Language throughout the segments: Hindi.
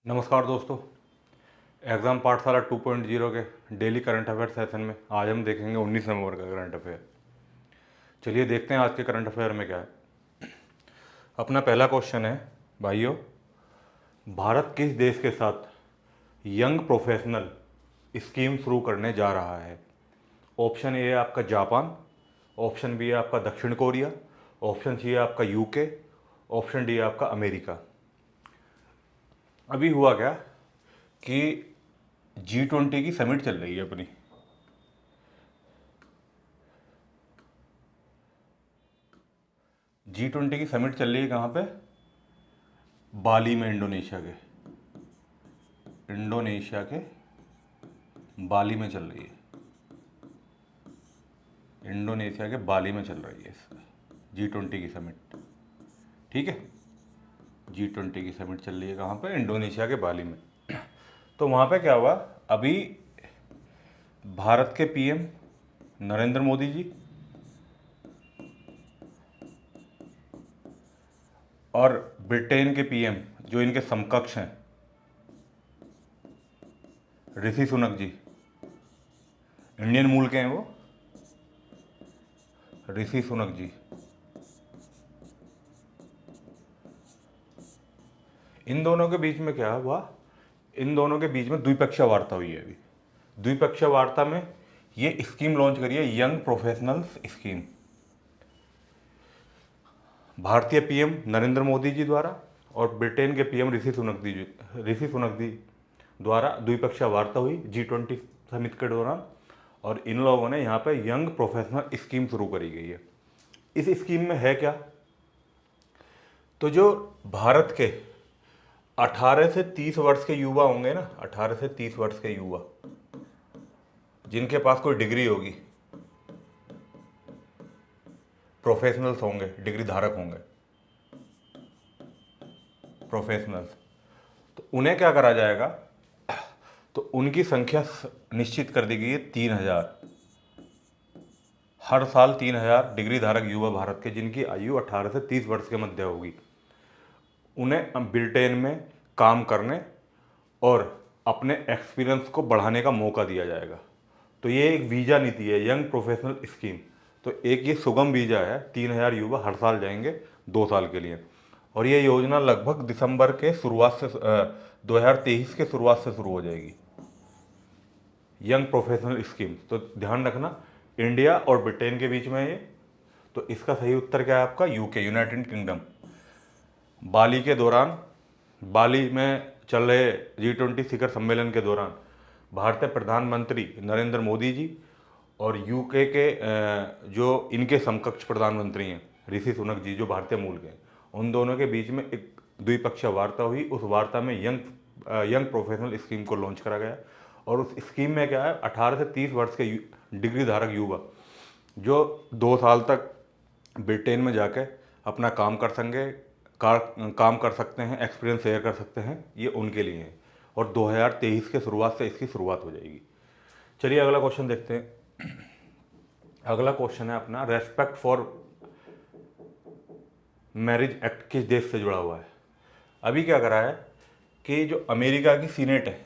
नमस्कार दोस्तों। एग्ज़ाम पाठशाला 2.0 के डेली करंट अफेयर सेशन में आज हम देखेंगे 19 नवंबर का करंट अफेयर। चलिए देखते हैं आज के करंट अफेयर में क्या है। अपना पहला क्वेश्चन है, भाइयों, भारत किस देश के साथ यंग प्रोफेशनल स्कीम शुरू करने जा रहा है? ऑप्शन ए है आपका जापान, ऑप्शन बी है आपका दक्षिण कोरिया, ऑप्शन सी है आपका यूके, ऑप्शन डी है आपका अमेरिका। अभी हुआ क्या कि G20 की समिट चल रही है अपनी। G20 की समिट चल रही है कहाँ पे? बाली में, इंडोनेशिया के बाली में चल रही है। इंडोनेशिया के बाली में चल रही है G20 की समिट। ठीक है, G20 की समिट चल रही है कहाँ पे? इंडोनेशिया के बाली में। तो वहाँ पे क्या हुआ, अभी भारत के पीएम नरेंद्र मोदी जी और ब्रिटेन के पीएम जो इनके समकक्ष हैं, ऋषि सुनक जी, इंडियन मूल के हैं वो, ऋषि सुनक जी, इन दोनों के बीच में क्या हुआ? इन दोनों के बीच में द्विपक्षीय वार्ता हुई है। अभी द्विपक्षीय वार्ता में ये स्कीम लॉन्च करी है, यंग प्रोफेशनल्स स्कीम। भारतीय पीएम नरेंद्र मोदी जी द्वारा और ब्रिटेन के पीएम ऋषि सुनक जी द्वारा द्विपक्षीय वार्ता हुई G20 समिट के दौरान, और इन लोगों ने यहाँ पे यंग प्रोफेशनल स्कीम शुरू करी गई है। इस स्कीम में है क्या? तो जो भारत के 18 से 30 वर्ष के युवा होंगे ना, 18 से 30 वर्ष के युवा जिनके पास कोई डिग्री होगी, प्रोफेशनल्स होंगे, डिग्री धारक होंगे प्रोफेशनल्स, तो उन्हें क्या करा जाएगा? तो उनकी संख्या निश्चित कर दी गई है 3000। हर साल 3000 डिग्री धारक युवा भारत के जिनकी आयु 18 से 30 वर्ष के मध्य होगी, उन्हें ब्रिटेन में काम करने और अपने एक्सपीरियंस को बढ़ाने का मौका दिया जाएगा। तो ये एक वीज़ा नीति है, यंग प्रोफेशनल स्कीम। तो एक ये सुगम वीज़ा है, 3000 युवा हर साल जाएंगे 2 साल के लिए, और ये योजना लगभग दिसंबर के शुरुआत से 2023 के शुरुआत से शुरू हो जाएगी, यंग प्रोफेशनल स्कीम। तो ध्यान रखना, इंडिया और ब्रिटेन के बीच में ये। तो इसका सही उत्तर क्या है आपका? UK, United kingdom. बाली के दौरान, बाली में चल रहे G20 शिखर सम्मेलन के दौरान भारतीय प्रधानमंत्री नरेंद्र मोदी जी और यूके के जो इनके समकक्ष प्रधानमंत्री हैं ऋषि सुनक जी जो भारतीय मूल के हैं, उन दोनों के बीच में एक द्विपक्षीय वार्ता हुई। उस वार्ता में यंग प्रोफेशनल स्कीम को लॉन्च करा गया, और उस स्कीम में क्या है, 18 से 30 वर्ष के डिग्री धारक युवा जो 2 साल तक ब्रिटेन में जाके अपना काम कर सकते हैं, एक्सपीरियंस शेयर कर सकते हैं, ये उनके लिए है। और 2023 के शुरुआत से इसकी शुरुआत हो जाएगी। चलिए अगला क्वेश्चन देखते हैं। अगला क्वेश्चन है अपना, रेस्पेक्ट फॉर मैरिज एक्ट किस देश से जुड़ा हुआ है? अभी क्या करा है कि जो अमेरिका की सीनेट है,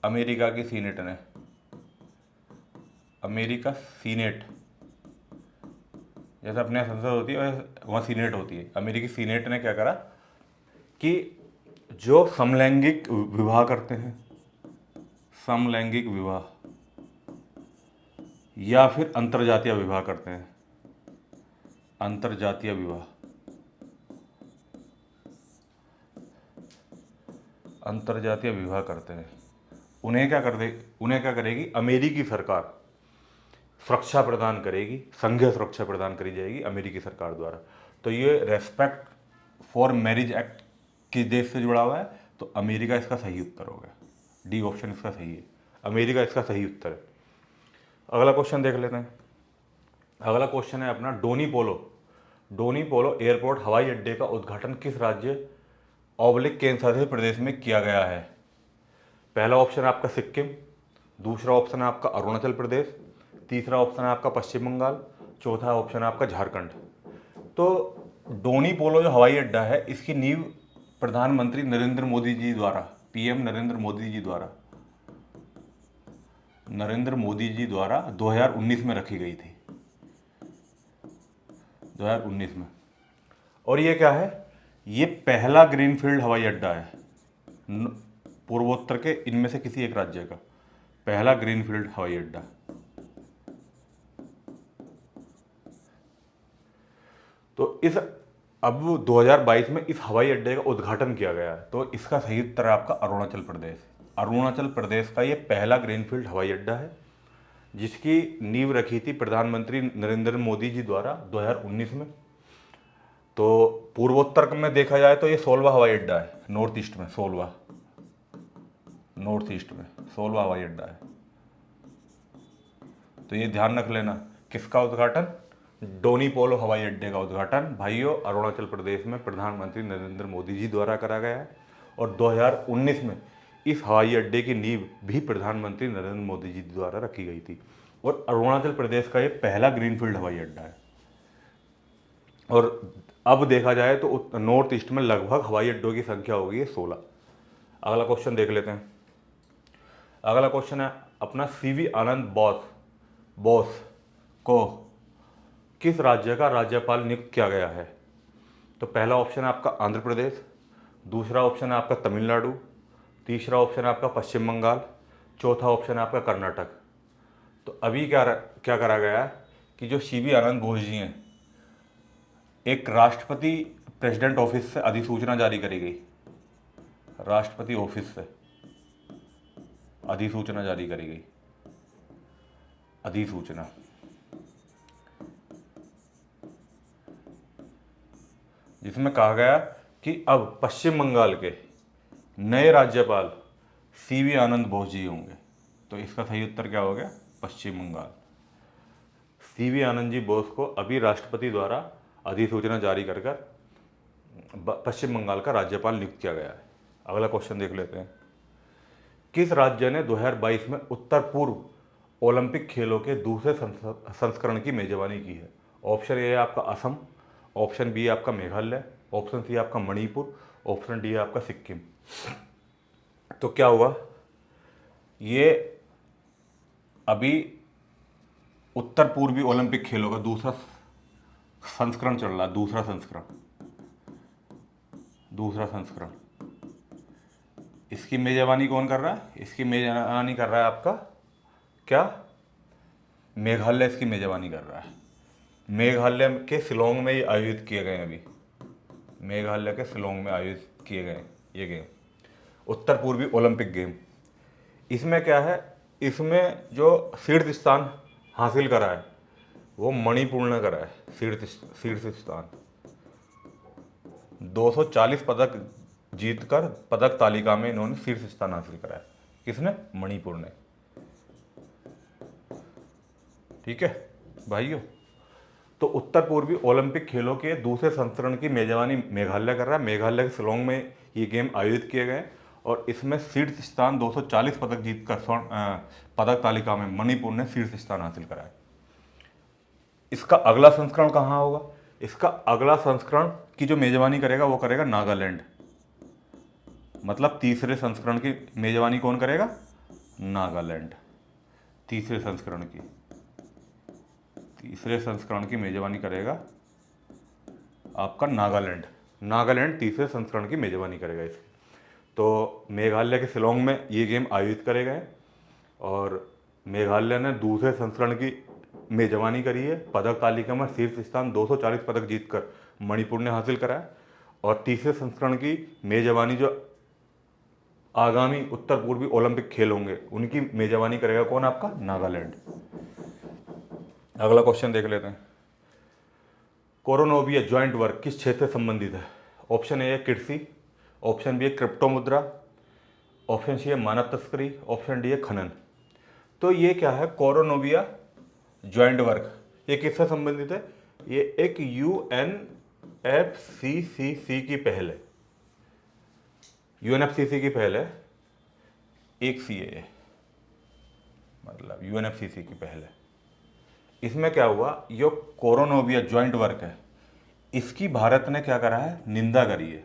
अमेरिका की सीनेट ने, अमेरिका सीनेट, जैसे अपने संसद होती है वहाँ सीनेट होती है, अमेरिकी सीनेट ने क्या करा कि जो समलैंगिक विवाह करते हैं, समलैंगिक विवाह या फिर अंतरजातीय विवाह करते हैं, अंतरजातीय विवाह, अंतरजातीय विवाह करते हैं, उन्हें क्या करेगी अमेरिकी सरकार? सुरक्षा प्रदान करेगी, संघीय सुरक्षा प्रदान करी जाएगी अमेरिकी सरकार द्वारा। तो ये रेस्पेक्ट फॉर मैरिज एक्ट किस देश से जुड़ा हुआ है? तो अमेरिका इसका सही उत्तर होगा। डी ऑप्शन इसका सही है, अमेरिका इसका सही उत्तर है। अगला क्वेश्चन देख लेते हैं। अगला क्वेश्चन है अपना, डोनी पोलो एयरपोर्ट हवाई अड्डे का उद्घाटन किस राज्य केंद्र शासित प्रदेश में किया गया है? पहला ऑप्शन है आपका सिक्किम, दूसरा ऑप्शन है आपका अरुणाचल प्रदेश, तीसरा ऑप्शन है आपका पश्चिम बंगाल, चौथा ऑप्शन है आपका झारखंड। तो डोनी पोलो जो हवाई अड्डा है, इसकी नींव प्रधानमंत्री नरेंद्र मोदी जी द्वारा, पीएम नरेंद्र मोदी जी द्वारा 2019 में रखी गई थी, 2019 में। और ये क्या है, ये पहला ग्रीनफील्ड हवाई अड्डा है पूर्वोत्तर के इनमें से किसी एक राज्य का, पहला ग्रीनफील्ड हवाई अड्डा। तो इस अब 2022 में इस हवाई अड्डे का उद्घाटन किया गया है। तो इसका सही उत्तर है आपका अरुणाचल प्रदेश। अरुणाचल प्रदेश का ये पहला ग्रीनफील्ड हवाई अड्डा है जिसकी नींव रखी थी प्रधानमंत्री नरेंद्र मोदी जी द्वारा 2019 में। तो पूर्वोत्तर में देखा जाए तो ये 16वां हवाई अड्डा है, नॉर्थ ईस्ट में 16वां, नॉर्थ ईस्ट में 16वां हवाई अड्डा है। तो ये ध्यान रख लेना, किसका उद्घाटन, डोनी पोलो हवाई अड्डे का उद्घाटन भाइयों अरुणाचल प्रदेश में प्रधानमंत्री नरेंद्र मोदी जी द्वारा करा गया है। और 2019 में इस हवाई अड्डे की नींव भी प्रधानमंत्री नरेंद्र मोदी जी द्वारा रखी गई थी। और अरुणाचल प्रदेश का ये पहला ग्रीनफील्ड हवाई अड्डा है। और अब देखा जाए तो नॉर्थ ईस्ट में लगभग हवाई अड्डों की संख्या होगी 16। अगला क्वेश्चन देख लेते हैं। अगला क्वेश्चन है अपना, सीवी आनंद बोस को किस राज्य का राज्यपाल नियुक्त किया गया है। तो पहला ऑप्शन है आपका आंध्र प्रदेश, दूसरा ऑप्शन है आपका तमिलनाडु, तीसरा ऑप्शन है आपका पश्चिम बंगाल, चौथा ऑप्शन है आपका कर्नाटक। तो अभी क्या करा गया है कि जो सीवी आनंद बोस जी हैं, एक राष्ट्रपति प्रेसिडेंट ऑफिस से अधिसूचना जारी करी गई, राष्ट्रपति ऑफिस से अधिसूचना जारी करी गई, अधिसूचना, जिसमें कहा गया कि अब पश्चिम बंगाल के नए राज्यपाल सीवी आनंद बोस जी होंगे। तो इसका सही उत्तर क्या हो गया, पश्चिम बंगाल। सीवी आनंद जी बोस को अभी राष्ट्रपति द्वारा अधिसूचना जारी कर पश्चिम बंगाल का राज्यपाल नियुक्त किया गया है। अगला क्वेश्चन देख लेते हैं। किस राज्य ने 2022 में उत्तर पूर्व ओलंपिक खेलों के दूसरे संस्करण की मेजबानी की है। ऑप्शन ए है आपका असम, ऑप्शन बी है आपका मेघालय, ऑप्शन सी है आपका मणिपुर, ऑप्शन डी है आपका सिक्किम। तो क्या हुआ, ये अभी उत्तर पूर्वी ओलंपिक खेलों का दूसरा संस्करण चल रहा है, दूसरा संस्करण। इसकी मेजबानी कौन कर रहा है, इसकी मेजबानी कर रहा है आपका क्या, मेघालय इसकी मेजबानी कर रहा है। मेघालय के शिलोंग में ये आयोजित किए गए, अभी मेघालय के शिलोंग में आयोजित किए गए ये गेम, उत्तर पूर्वी ओलंपिक गेम। इसमें क्या है, इसमें जो शीर्ष स्थान हासिल करा है वो मणिपुर ने करा है, शीर्ष स्थान। 240 पदक जीतकर पदक तालिका में इन्होंने शीर्ष स्थान हासिल करा है। किसने, मणिपुर ने। ठीक है भाइयों, तो उत्तर पूर्वी ओलंपिक खेलों के दूसरे संस्करण की मेजबानी मेघालय कर रहा है। मेघालय के शिलोंग में ये गेम आयोजित किए गए और इसमें शीर्ष स्थान 240 पदक जीतकर पदक तालिका में मणिपुर ने शीर्ष स्थान हासिल करा है। इसका अगला संस्करण कहाँ होगा, इसका अगला संस्करण की जो मेजबानी करेगा वो करेगा नागालैंड। मतलब तीसरे संस्करण की मेजबानी कौन करेगा, नागालैंड। तीसरे संस्करण की मेजबानी करेगा आपका नागालैंड तीसरे संस्करण की मेजबानी करेगा इसकी। तो मेघालय के शिलोंग में ये गेम आयोजित करे गए और मेघालय ने दूसरे संस्करण की मेजबानी करी है। पदक तालिका में शीर्ष स्थान 240 पदक जीतकर मणिपुर ने हासिल करा है। और तीसरे संस्करण की मेजबानी जो आगामी उत्तर पूर्वी ओलंपिक खेल होंगे उनकी मेजबानी करेगा कौन, आपका नागालैंड। अगला क्वेश्चन देख लेते हैं। कोरोनोविया ज्वाइंट वर्क किस क्षेत्र से संबंधित है। ऑप्शन ए है कृषि, ऑप्शन बी है क्रिप्टो मुद्रा, ऑप्शन सी है मानव तस्करी, ऑप्शन डी है खनन। तो ये क्या है, कोरोनोविया ज्वाइंट वर्क ये किससे संबंधित है, ये एक यूएनएफसीसीसी की पहल है, यूएनएफसीसी की पहल है, एक सीए मतलब यूएनएफसीसी की पहल है। इसमें क्या हुआ, यो कोरोनोविया ज्वाइंट वर्क है, इसकी भारत ने क्या करा है, निंदा करी है।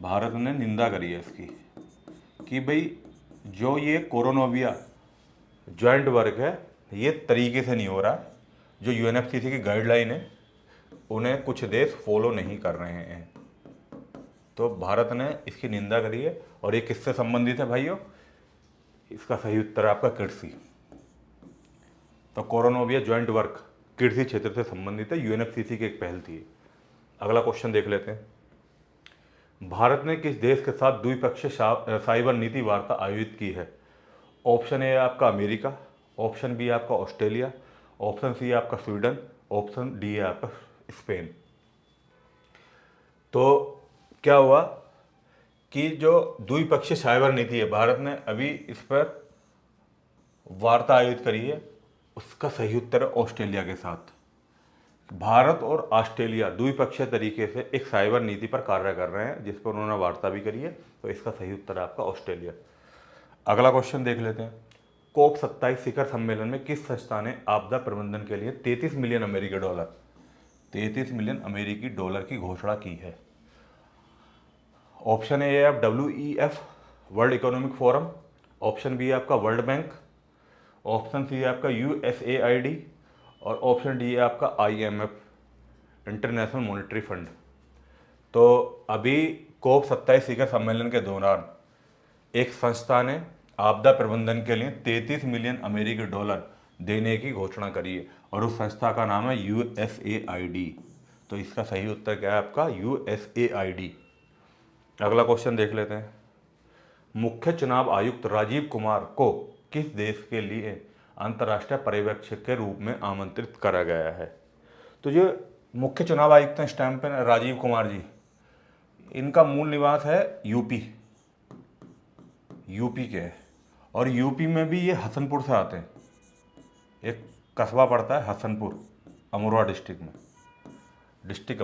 भारत ने निंदा करी है इसकी कि भाई जो ये कोरोनोविया जॉइंट वर्क है ये तरीके से नहीं हो रहा। जो यूएनएफसीसी की गाइडलाइन है उन्हें कुछ देश फॉलो नहीं कर रहे हैं। तो भारत ने इसकी निंदा करी है। और ये किससे संबंधित है भाइयों? इसका सही उत्तर है आपका कृषि। तो कोरोनोविया जॉइंट वर्क कृषि क्षेत्र से संबंधित है, यूएनएफसीसी की एक पहल थी। अगला क्वेश्चन देख लेते हैं। भारत ने किस देश के साथ द्विपक्षीय साइबर नीति वार्ता आयोजित की है? ऑप्शन ए है आपका अमेरिका, ऑप्शन बी है आपका ऑस्ट्रेलिया, ऑप्शन सी है आपका स्वीडन, ऑप्शन डी है आपका स्पेन। तो क्या हुआ कि जो द्विपक्षीय साइबर नीति है, भारत ने अभी इस पर वार्ता आयोजित करी है। उसका सही उत्तर है ऑस्ट्रेलिया के साथ। भारत और ऑस्ट्रेलिया द्विपक्षीय तरीके से एक साइबर नीति पर कार्य कर रहे हैं जिस पर उन्होंने वार्ता भी करी है। तो इसका सही उत्तर है आपका ऑस्ट्रेलिया। अगला क्वेश्चन देख लेते हैं। कोप 27 शिखर सम्मेलन में किस संस्था ने आपदा प्रबंधन के लिए 33 मिलियन अमेरिकी डॉलर की घोषणा की है? ऑप्शन ए है आप WEF world economic forum, option B है आपका वर्ल्ड बैंक, ऑप्शन सी है आपका USAID और ऑप्शन डी है आपका IMF इंटरनेशनल मॉनेटरी फंड। तो अभी कोप 27 शिखर सम्मेलन के दौरान एक संस्था ने आपदा प्रबंधन के लिए 33 मिलियन अमेरिकी डॉलर देने की घोषणा करी है और उस संस्था का नाम है USAID। तो इसका सही उत्तर क्या है आपका? USAID। अगला क्वेश्चन देख लेते हैं। मुख्य चुनाव आयुक्त राजीव कुमार को किस देश के लिए अंतर्राष्ट्रीय पर्यवेक्षक के रूप में आमंत्रित करा गया है? तो जो मुख्य चुनाव आयुक्त हैं इस टाइम पे राजीव कुमार जी, इनका मूल निवास है यूपी के है। और यूपी में भी ये हसनपुर से आते हैं। एक कस्बा पड़ता है हसनपुर, अमरोहा डिस्ट्रिक्ट में, डिस्ट्रिक्ट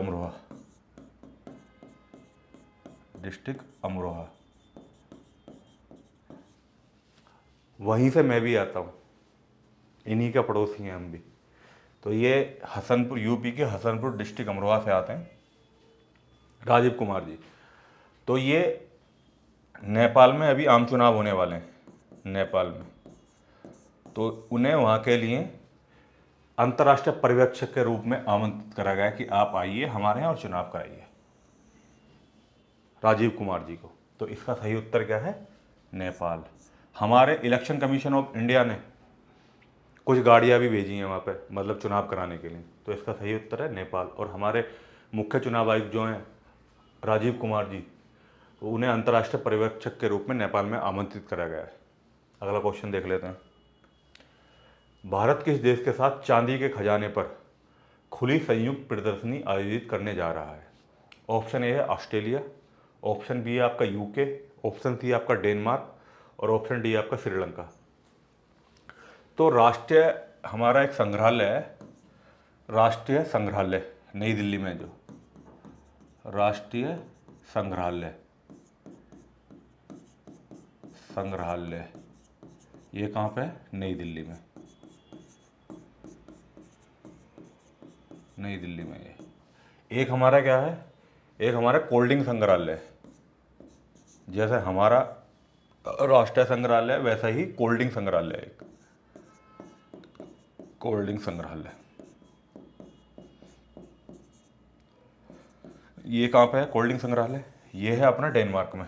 अमरोहा। वहीं से मैं भी आता हूँ, इन्हीं का पड़ोसी हैं हम भी। तो ये हसनपुर, यूपी के हसनपुर डिस्ट्रिक्ट अमरोहा से आते हैं राजीव कुमार जी। तो ये नेपाल में अभी आम चुनाव होने वाले हैं नेपाल में, तो उन्हें वहाँ के लिए अंतर्राष्ट्रीय पर्यवेक्षक के रूप में आमंत्रित करा गया कि आप आइए हमारे यहाँ और चुनाव कराइए राजीव कुमार जी को। तो इसका सही उत्तर क्या है? नेपाल। हमारे इलेक्शन कमीशन ऑफ इंडिया ने कुछ गाड़ियाँ भी भेजी हैं वहाँ पे, मतलब चुनाव कराने के लिए। तो इसका सही उत्तर है नेपाल। और हमारे मुख्य चुनाव आयुक्त जो हैं राजीव कुमार जी, उन्हें अंतर्राष्ट्रीय पर्यवेक्षक के रूप में नेपाल में आमंत्रित करा गया है। अगला क्वेश्चन देख लेते हैं। भारत किस देश के साथ चांदी के खजाने पर खुली संयुक्त प्रदर्शनी आयोजित करने जा रहा है? ऑप्शन ए है ऑस्ट्रेलिया, ऑप्शन बी है आपका UK, ऑप्शन सी है आपका डेनमार्क और ऑप्शन डी है आपका श्रीलंका। तो राष्ट्रीय हमारा एक संग्रहालय है, राष्ट्रीय संग्रहालय नई दिल्ली में, जो राष्ट्रीय संग्रहालय ये कहाँ पे है? नई दिल्ली में। नई दिल्ली में ये एक हमारा क्या है? एक हमारा कोल्ड ड्रिंक संग्रहालय है। जैसे हमारा राष्ट्रीय संग्रहालय वैसा ही कोल्ड ड्रिंक संग्रहालय है, एक कोल्ड ड्रिंक संग्रहालय। ये कहाँ पे है कोल्ड ड्रिंक संग्रहालय? ये है अपना डेनमार्क में।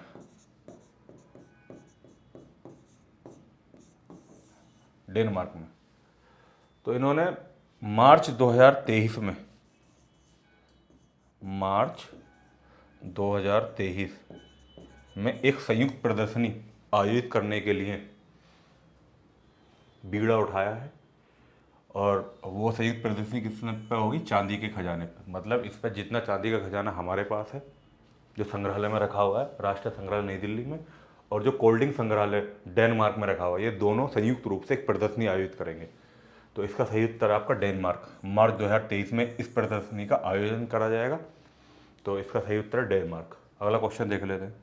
डेनमार्क में। तो इन्होंने मार्च 2023 में एक संयुक्त प्रदर्शनी आयोजित करने के लिए बीड़ा उठाया है। और वो संयुक्त प्रदर्शनी किस पे होगी? चांदी के खजाने पर। मतलब इस पर जितना चांदी का खजाना हमारे पास है, जो संग्रहालय में रखा हुआ है राष्ट्रीय संग्रहालय नई दिल्ली में, और जो कोल्ड ड्रिंक संग्रहालय डेनमार्क में रखा हुआ है, ये दोनों संयुक्त रूप से एक प्रदर्शनी आयोजित करेंगे। तो इसका सही उत्तर आपका डेनमार्क। मार्च 2023 में इस प्रदर्शनी का आयोजन करा जाएगा। तो इसका सही उत्तर है डेनमार्क। अगला क्वेश्चन देख लेते हैं।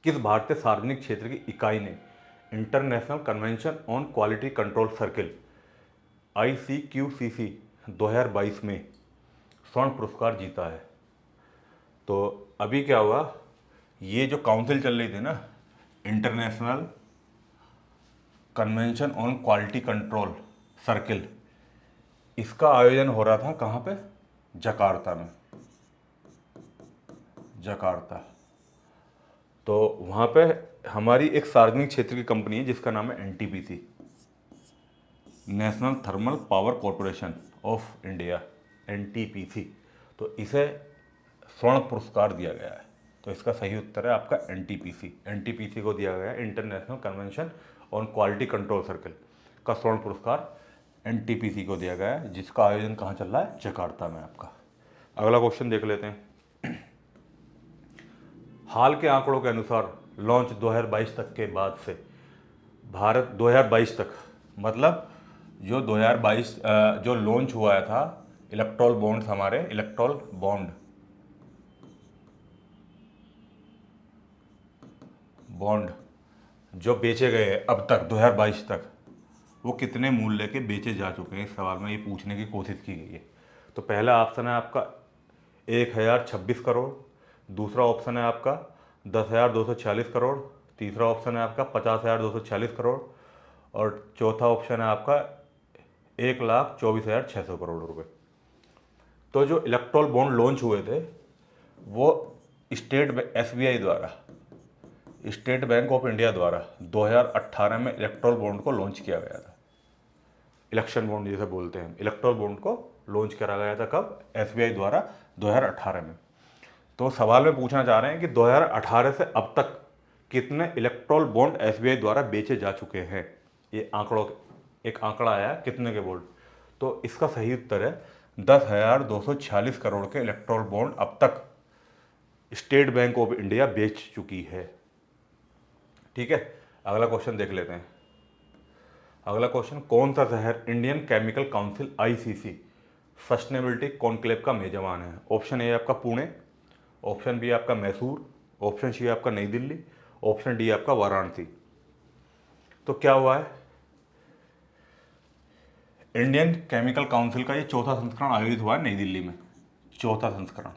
किस भारतीय सार्वजनिक क्षेत्र की इकाई ने international convention on quality control circle ICQCC 2022 में स्वर्ण पुरस्कार जीता है? तो अभी क्या हुआ ये जो काउंसिल चल रही थी ना, international convention on quality control circle, इसका आयोजन हो रहा था कहाँ पे? जकार्ता में, जकार्ता। तो वहाँ पे हमारी एक सार्वजनिक क्षेत्र की कंपनी है जिसका नाम है NTPC, national thermal power corporation of India, NTPC. तो इसे स्वर्ण पुरस्कार दिया गया है। तो इसका सही उत्तर है आपका एनटीपीसी। एनटीपीसी को दिया गया है international convention on quality control circle का स्वर्ण पुरस्कार एनटीपीसी को दिया गया है, जिसका आयोजन कहाँ चल रहा है? जकार्ता में आपका। अगला क्वेश्चन देख लेते हैं। हाल के आंकड़ों के अनुसार लॉन्च 2022 तक के बाद से भारत 2022 तक, मतलब जो 2022 जो लॉन्च हुआ था इलेक्ट्रॉल बॉन्ड्स, हमारे इलेक्ट्रॉल बॉन्ड जो बेचे गए हैं अब तक 2022 तक, वो कितने मूल्य के बेचे जा चुके हैं? इस सवाल में ये पूछने की कोशिश की गई है। तो पहला ऑप्शन है आपका 1026 करोड़, दूसरा ऑप्शन है आपका 10,246 करोड़, तीसरा ऑप्शन है आपका 50,246 करोड़, और चौथा ऑप्शन है आपका 1,24,600 करोड़ रुपए। तो जो इलेक्ट्रॉल बॉन्ड लॉन्च हुए थे वो एसबीआई द्वारा, स्टेट बैंक ऑफ इंडिया द्वारा 2018 में इलेक्ट्रॉल बॉन्ड को लॉन्च किया गया था। इलेक्शन बॉन्ड जिसे बोलते हैं, इलेक्ट्रॉल बॉन्ड को लॉन्च करा गया था कब? एसबीआई द्वारा 2018 में। तो सवाल में पूछना चाह रहे हैं कि 2018 से अब तक कितने इलेक्ट्रॉल बॉन्ड एसबीआई द्वारा बेचे जा चुके हैं? ये एक आंकड़ा आया कितने के बॉन्ड। तो इसका सही उत्तर है 10,246 करोड़ के इलेक्ट्रॉल बॉन्ड अब तक स्टेट बैंक ऑफ इंडिया बेच चुकी है। ठीक है, अगला क्वेश्चन देख लेते हैं। अगला क्वेश्चन, कौन सा शहर Indian chemical council ICC sustainability conclave का मेजबान है? ऑप्शन ए आपका पुणे, ऑप्शन बी आपका मैसूर, ऑप्शन सी आपका नई दिल्ली, ऑप्शन डी आपका वाराणसी। तो क्या हुआ है, इंडियन केमिकल काउंसिल का ये चौथा संस्करण आयोजित हुआ है नई दिल्ली में। चौथा संस्करण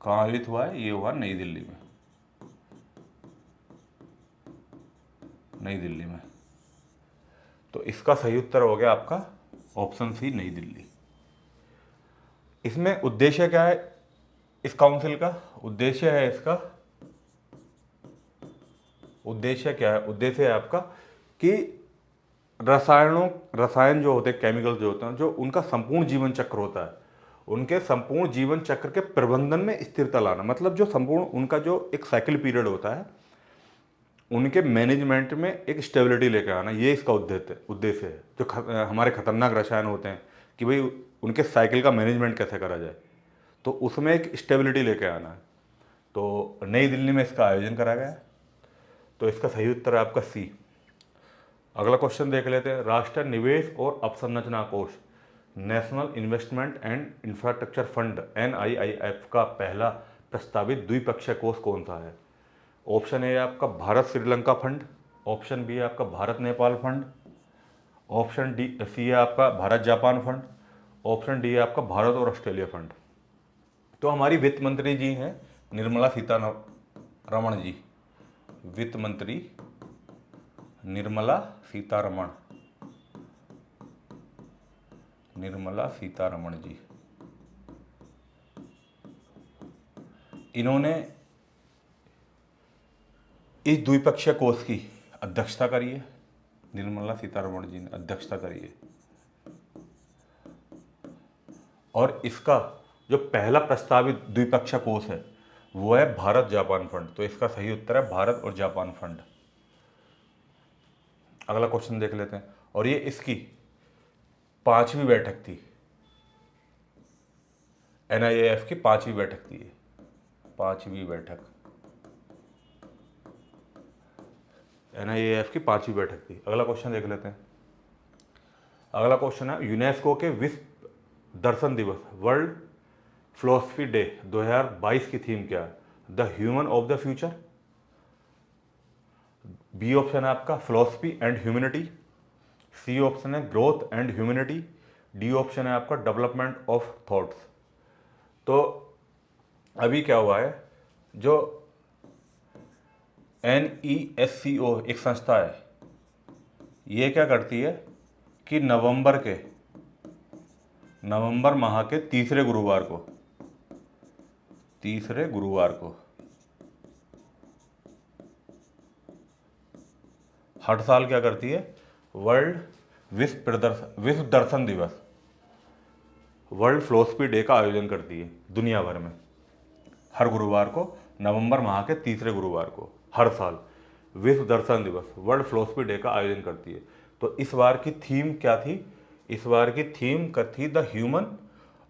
कहाँ आयोजित हुआ है? ये हुआ नई दिल्ली में, नई दिल्ली में। तो इसका सही उत्तर हो गया आपका ऑप्शन सी, नई दिल्ली। इसमें उद्देश्य क्या है इस काउंसिल का? उद्देश्य है इसका, उद्देश्य क्या है? उद्देश्य है आपका कि रसायन जो होते हैं, केमिकल जो होते हैं, जो उनका संपूर्ण जीवन चक्र होता है, उनके संपूर्ण जीवन चक्र के प्रबंधन में स्थिरता लाना। मतलब जो संपूर्ण उनका जो एक साइकिल पीरियड होता है, उनके मैनेजमेंट में एक स्टेबिलिटी लेकर आना, ये इसका उद्देश्य है। जो हमारे खतरनाक रसायन होते हैं कि भाई उनके साइकिल का मैनेजमेंट कैसे करा जाए, तो उसमें एक स्टेबिलिटी लेकर आना है। तो नई दिल्ली में इसका आयोजन करा गया। तो इसका सही उत्तर है आपका सी। अगला क्वेश्चन देख लेते हैं। राष्ट्रीय निवेश और अवसंरचना कोष, national investment and infrastructure fund NIIF का पहला प्रस्तावित द्विपक्षीय कोष कौन सा है? ऑप्शन ए आपका Bharat Sri Lanka fund, option B आपका Bharat Nepal fund, option C है आपका Bharat Japan fund, option D है आपका भारत और ऑस्ट्रेलिया फंड। तो हमारी वित्त मंत्री जी हैं निर्मला सीतारमण जी, वित्त मंत्री निर्मला सीतारमण जी, इन्होंने इस द्विपक्षीय कोष की अध्यक्षता करी है। निर्मला सीतारमण जी ने अध्यक्षता करी है। और इसका जो पहला प्रस्तावित द्विपक्षीय कोष है वो है भारत जापान फंड। तो इसका सही उत्तर है भारत और जापान फंड। अगला क्वेश्चन देख लेते हैं। और ये इसकी 5वीं बैठक थी, NIIF की 5वीं बैठक थी, 5वीं बैठक, NIIF की 5वीं बैठक थी। अगला क्वेश्चन देख लेते हैं। अगला क्वेश्चन है, यूनेस्को के विश्व दर्शन दिवस, वर्ल्ड फिलोसफी डे 2022 की थीम क्या है? The human of the future, B option है आपका philosophy and humanity, C option है growth and humanity, D option है आपका डेवलपमेंट ऑफ थॉट्स। तो अभी क्या हुआ है, जो NESCO एक संस्था है, ये क्या करती है कि नवंबर माह के तीसरे गुरुवार को हर साल क्या करती है, वर्ल्ड विश्व दर्शन दिवस, वर्ल्ड फिलॉसफी डे का आयोजन करती है दुनिया भर में। हर गुरुवार को, नवंबर माह के तीसरे गुरुवार को हर साल विश्व दर्शन दिवस, वर्ल्ड फिलॉसफी डे का आयोजन करती है। तो इस बार की थीम क्या थी, इस बार की थीम का थी the human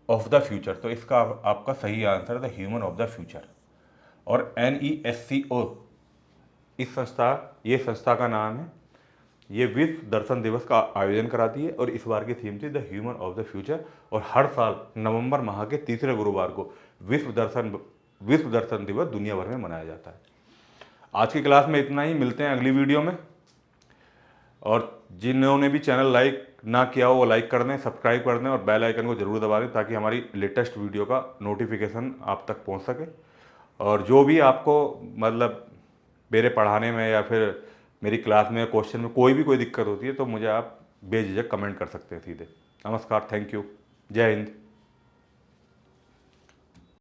of the future. तो इसका आपका सही आंसर है the human of the future. और NESCO ये संस्था का नाम है, ये विश्व दर्शन दिवस का आयोजन कराती है और इस बार की थीम थी the human of the future. और हर साल नवंबर माह के तीसरे गुरुवार को विश्व दर्शन दिवस दुनिया भर में मनाया जाता है। आज की क्लास में इतना ही, मिलते हैं अगली वीडियो में। और जिन्होंने भी चैनल लाइक ना किया हो वो लाइक कर दें, सब्सक्राइब कर दें और बेल आइकन को जरूर दबा दें ताकि हमारी लेटेस्ट वीडियो का नोटिफिकेशन आप तक पहुंच सके। और जो भी आपको मतलब मेरे पढ़ाने में या फिर मेरी क्लास में क्वेश्चन में कोई दिक्कत होती है तो मुझे आप बेझिझक कमेंट कर सकते हैं सीधे। नमस्कार, थैंक यू, जय हिंद।